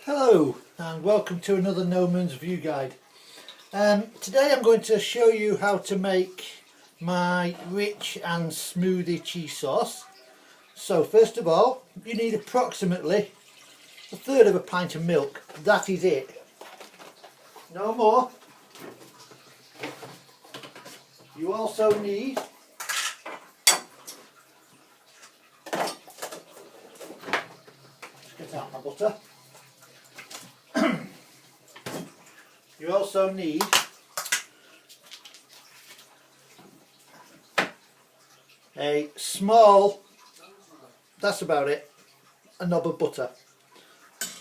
Hello and welcome to another No Moons View Guide. Today I'm going to show you how to make my rich and smoothie cheese sauce. So first of all, you need approximately a third of a pint of milk. That is it. No more. You also need get out my butter. You also need a small, that's about it, a knob of butter.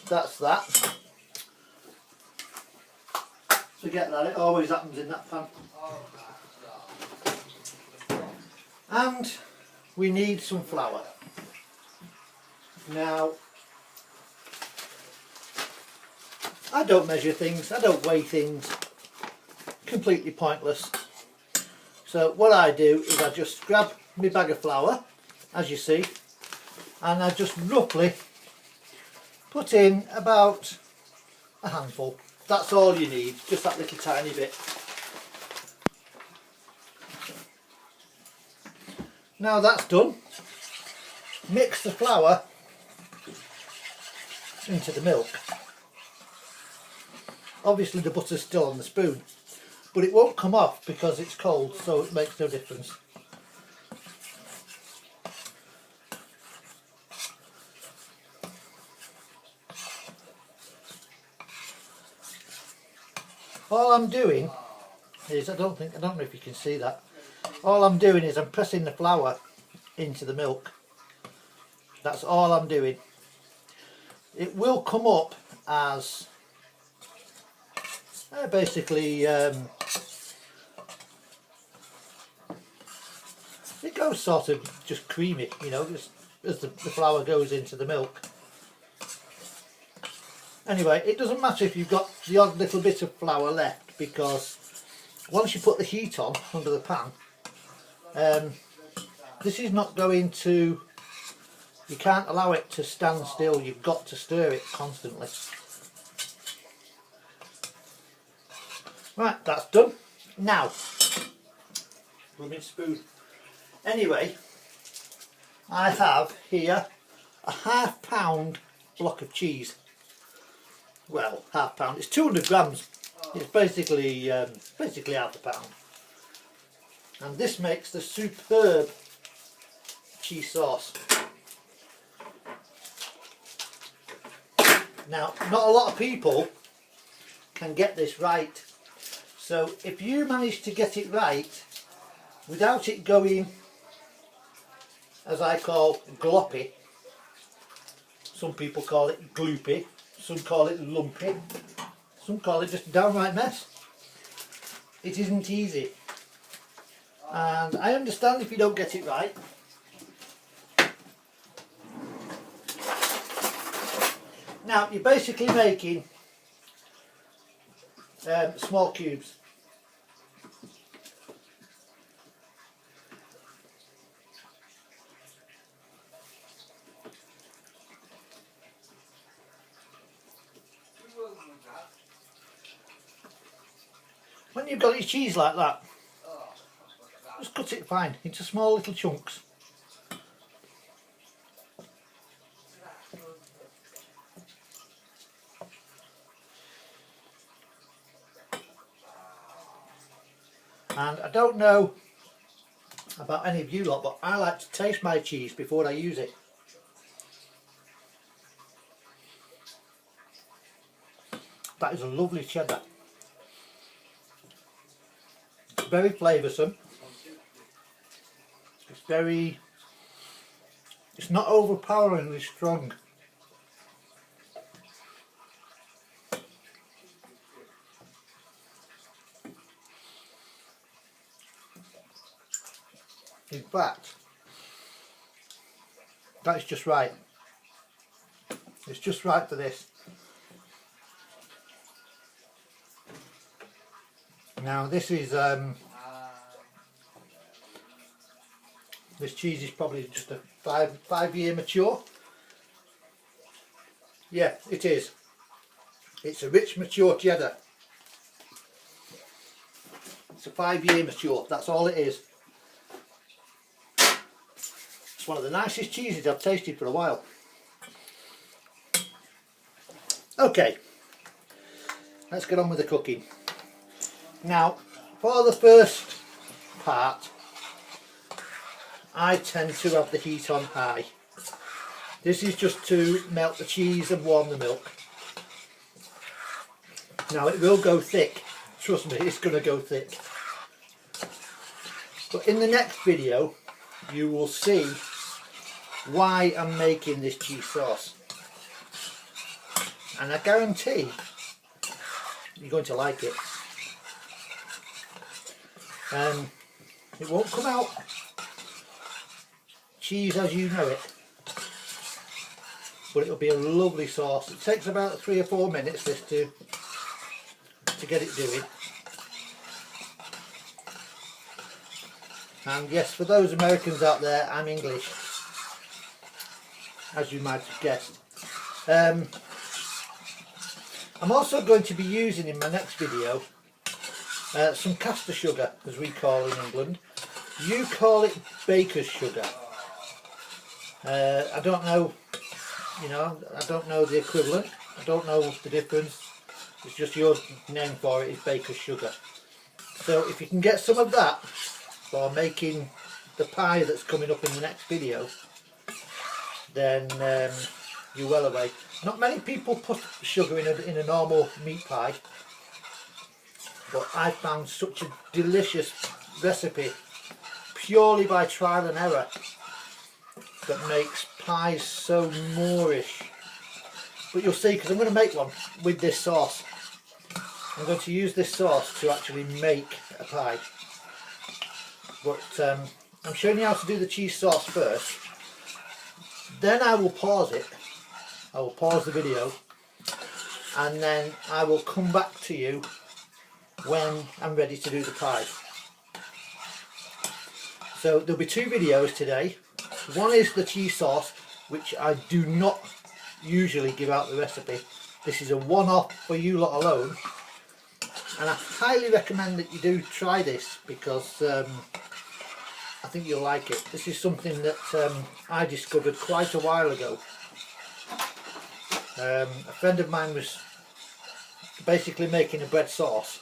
That's that. Forget that, it always happens in that pan. And we need some flour. Now, I don't measure things, I don't weigh things, completely pointless. So what I do is I just grab my bag of flour, as you see, and I just roughly put in about a handful. That's all you need, just that little tiny bit. Now that's done, mix the flour into the milk. Obviously the butter's still on the spoon, but it won't come off because it's cold, so it makes no difference. All I'm doing is, I don't know if you can see that, all I'm doing is I'm pressing the flour into the milk. That's all I'm doing. It will come up as basically it goes sort of just creamy, you know, just as the flour goes into the milk. Anyway, it doesn't matter if you've got the odd little bit of flour left, because once you put the heat on under the pan, this is not going to, you can't allow it to stand still, you've got to stir it constantly. Right, that's done. Now, rubbing spoon. Anyway, I have here a ½ pound block of cheese. Well, ½ pound. It's 200 grams. It's basically half a pound. And this makes the superb cheese sauce. Now, not a lot of people can get this right. So if you manage to get it right without it going, as I call, gloppy, some people call it gloopy, some call it lumpy, some call it just a downright mess. It isn't easy, and I understand if you don't get it right. Now you're basically making small cubes. When you've got your cheese like that, just cut it fine into small little chunks. And I don't know about any of you lot, but I like to taste my cheese before I use it. That is a lovely cheddar. It's very flavoursome. It's not overpoweringly strong. In fact, that's just right. It's just right for this. Now this is this cheese is probably just a five year mature. Yeah, it is. It's a rich, mature cheddar. It's a 5-year mature, that's all it is. It's one of the nicest cheeses I've tasted for a while. Okay, let's get on with the cooking. Now, for the first part, I tend to have the heat on high. This is just to melt the cheese and warm the milk. Now it will go thick, trust me, it's going to go thick. But in the next video, you will see why I'm making this cheese sauce. And I guarantee you're going to like it. It won't come out cheese as you know it, but it'll be a lovely sauce. It takes about 3 or 4 minutes this to get it doing. And yes, for those Americans out there, I'm English, as you might have guessed. I'm also going to be using in my next video some caster sugar, as we call in England. You call it baker's sugar. I don't know, I don't know the equivalent. I don't know the difference. It's just your name for it is baker's sugar. So if you can get some of that for making the pie that's coming up in the next video, then you're well away. Not many people put sugar in a normal meat pie, but I found such a delicious recipe purely by trial and error that makes pies so moreish. But you'll see, because I'm going to make one with this sauce. I'm going to use this sauce to actually make a pie. But I'm showing you how to do the cheese sauce first. Then I will pause it. I will pause the video, and then I will come back to you when I'm ready to do the pie. So there'll be 2 videos today. One is the cheese sauce, which I do not usually give out the recipe. This is a one-off for you lot alone, and I highly recommend that you do try this, because I think you'll like it. This is something that I discovered quite a while ago. A friend of mine was basically making a bread sauce,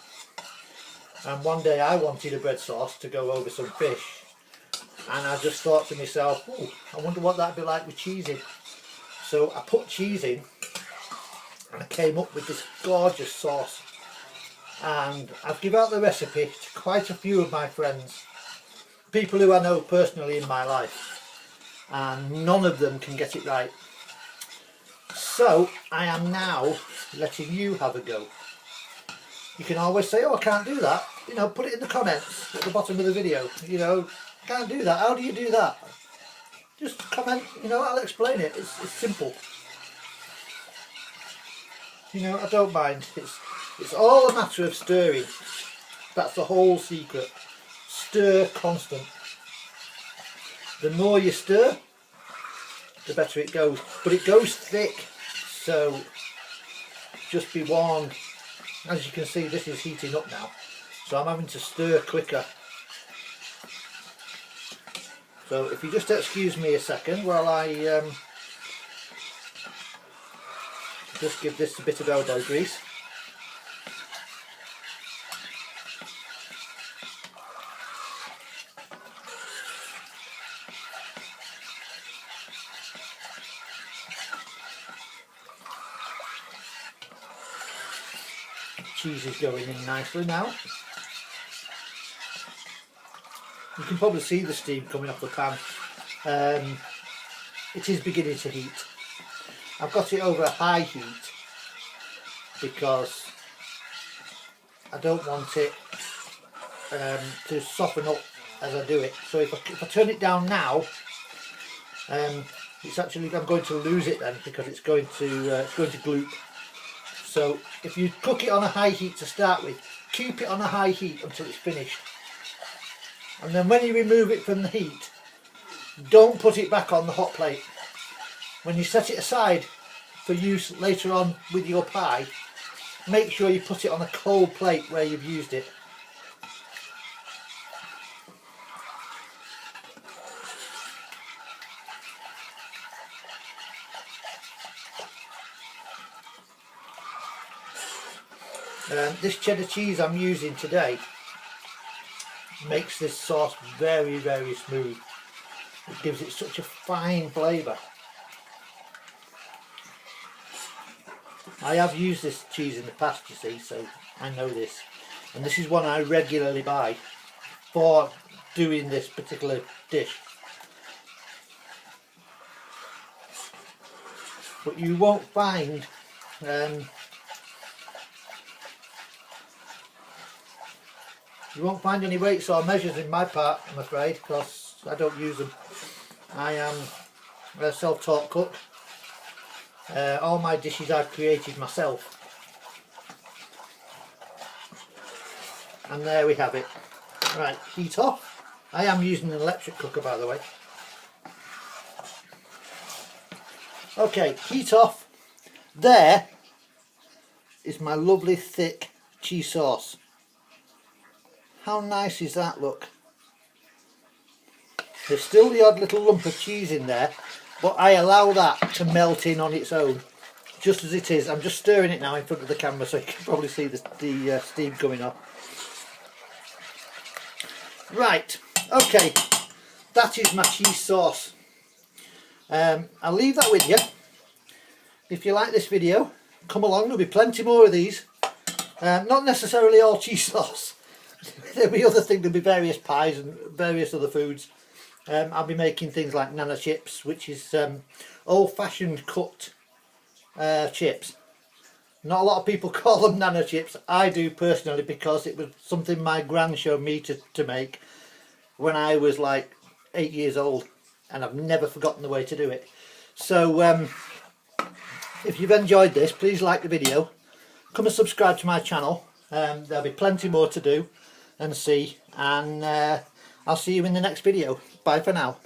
and one day I wanted a bread sauce to go over some fish, and I just thought to myself, oh, I wonder what that'd be like with cheese in. So I put cheese in and I came up with this gorgeous sauce, and I've given out the recipe to quite a few of my friends, people who I know personally in my life, and none of them can get it right. So I am now letting you have a go. You can always say, oh, I can't do that, put it in the comments at the bottom of the video, can't do that, how do you do that? Just comment, I'll explain it. It's simple. I don't mind. It's all a matter of stirring. That's the whole secret. Stir constant. The more you stir, the better it goes. But it goes thick, so just be warned. As you can see, this is heating up now, so I'm having to stir quicker. So if you just excuse me a second while I just give this a bit of elbow grease. Cheese is going in nicely now. You can probably see the steam coming off the pan. It is beginning to heat. I've got it over a high heat because I don't want it to soften up as I do it. So if I turn it down now, it's actually, I'm going to lose it then, because it's going to gloop. So if you cook it on a high heat to start with, keep it on a high heat until it's finished. And then when you remove it from the heat, don't put it back on the hot plate. When you set it aside for use later on with your pie, make sure you put it on a cold plate where you've used it. This cheddar cheese I'm using today makes this sauce very, very smooth. It gives it such a fine flavour. I have used this cheese in the past, you see, so I know this. And this is one I regularly buy for doing this particular dish. But you won't find any weights or measures in my part, I'm afraid, because I don't use them. I am a self-taught cook. All my dishes I've created myself. And there we have it. Right, heat off. I am using an electric cooker, by the way. Okay, heat off. There is my lovely thick cheese sauce. How nice is that, look? There's still the odd little lump of cheese in there, but I allow that to melt in on its own, just as it is. I'm just stirring it now in front of the camera so you can probably see the steam coming off. Right, okay, that is my cheese sauce. I'll leave that with you. If you like this video, come along, there'll be plenty more of these. Not necessarily all cheese sauce. There'll be other things, there'll be various pies and various other foods. I'll be making things like nana chips, which is old-fashioned cooked chips. Not a lot of people call them nana chips. I do personally, because it was something my gran showed me to make when I was like 8 years old, and I've never forgotten the way to do it. So if you've enjoyed this, please like the video, come and subscribe to my channel. There'll be plenty more to do and see, and I'll see you in the next video. Bye for now.